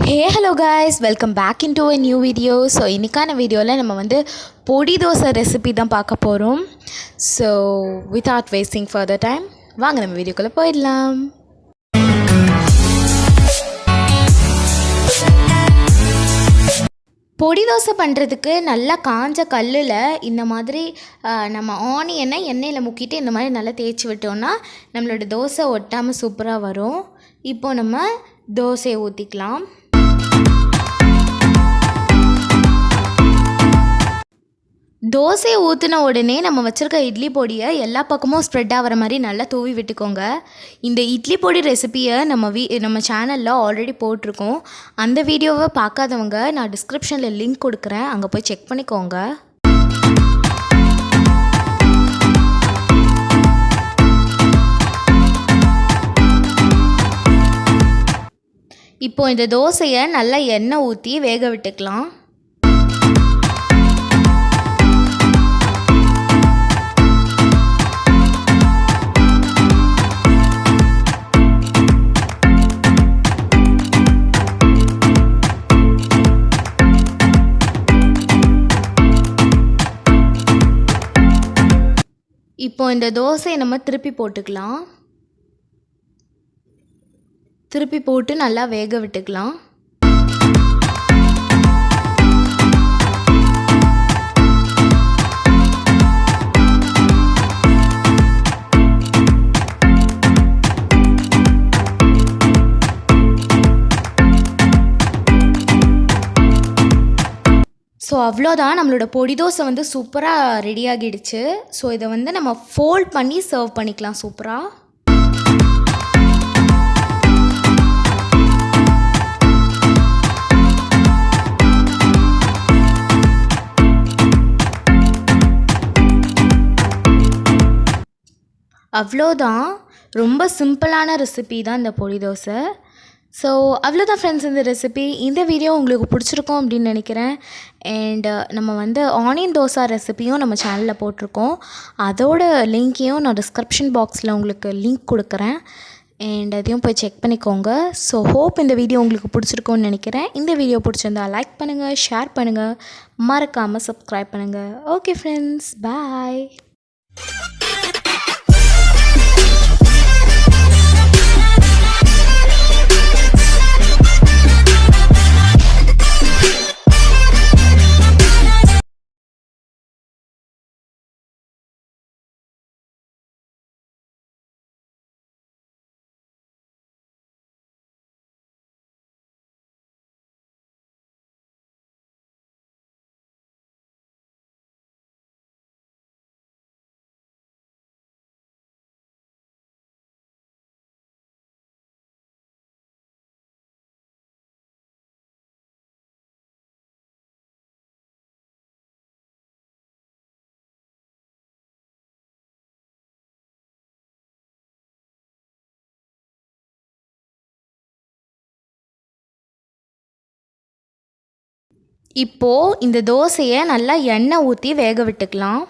Hey hello guys, welcome back into a new video. So இன்னைக்கான வீடியோவில் நம்ம வந்து பொடி தோசை ரெசிபி தான் பார்க்க போகிறோம். So without wasting further time, வாங்க நம்ம வீடியோக்குள்ளே போயிடலாம். பொடி தோசை பண்ணுறதுக்கு நல்லா காஞ்ச கல்லில் இந்த மாதிரி நம்ம ஆனியனை எண்ணெயில் முக்கிட்டு இந்த மாதிரி நல்லா தேய்ச்சி விட்டோம்னா நம்மளோட தோசை ஒட்டாமல் சூப்பராக வரும். இப்போ நம்ம தோசையை ஊற்றிக்கலாம். தோசையை ஊற்றின உடனே நம்ம வச்சுருக்க இட்லி பொடியை எல்லா பக்கமும் ஸ்ப்ரெட் ஆகிற மாதிரி நல்லா தூவி விட்டுக்கோங்க. இந்த இட்லி பொடி ரெசிப்பியை நம்ம சேனலில் ஆல்ரெடி போட்டிருக்கோம். அந்த வீடியோவை பார்க்காதவங்க நான் டிஸ்கிரிப்ஷனில் லிங்க் கொடுக்குறேன், அங்கே போய் செக் பண்ணிக்கோங்க. இப்போது இந்த தோசையை நல்லா எண்ணெய் ஊற்றி வேக விட்டுக்கலாம். இப்போ இந்த தோசையை நம்ம திருப்பி போட்டுக்கலாம். திருப்பி போட்டு நல்லா வேக விட்டுக்கலாம். ஸோ அவ்வளோதான், நம்மளோட பொடி தோசை வந்து சூப்பராக ரெடி ஆகிடுச்சு. ஸோ இதை வந்து நம்ம ஃபோல்ட் பண்ணி சர்வ் பண்ணிக்கலாம் சூப்பராக. அவ்வளோதான், ரொம்ப சிம்பிளான ரெசிபி தான் இந்த பொடி தோசை. ஸோ அவ்வளோதான் ஃப்ரெண்ட்ஸ் இந்த ரெசிபி. இந்த வீடியோ உங்களுக்கு பிடிச்சிருக்கோம் அப்படின்னு நினைக்கிறேன். அண்ட் நம்ம வந்து ஆனியன் தோசா ரெசிபியும் நம்ம சேனலில் போட்டிருக்கோம். அதோட லிங்க்கையும் நான் டிஸ்கிரிப்ஷன் பாக்ஸில் உங்களுக்கு லிங்க் கொடுக்குறேன். அண்ட் அதையும் போய் செக் பண்ணிக்கோங்க. ஸோ ஹோப் இந்த வீடியோ உங்களுக்கு பிடிச்சிருக்கோன்னு நினைக்கிறேன். இந்த வீடியோ பிடிச்சிருந்தா லைக் பண்ணுங்கள், ஷேர் பண்ணுங்கள், மறக்காமல் சப்ஸ்கிரைப் பண்ணுங்கள். ஓகே ஃப்ரெண்ட்ஸ், பாய். இப்போது இந்த தோசையை நல்லா எண்ணெய் ஊற்றி வேக விட்டுக்கலாம்.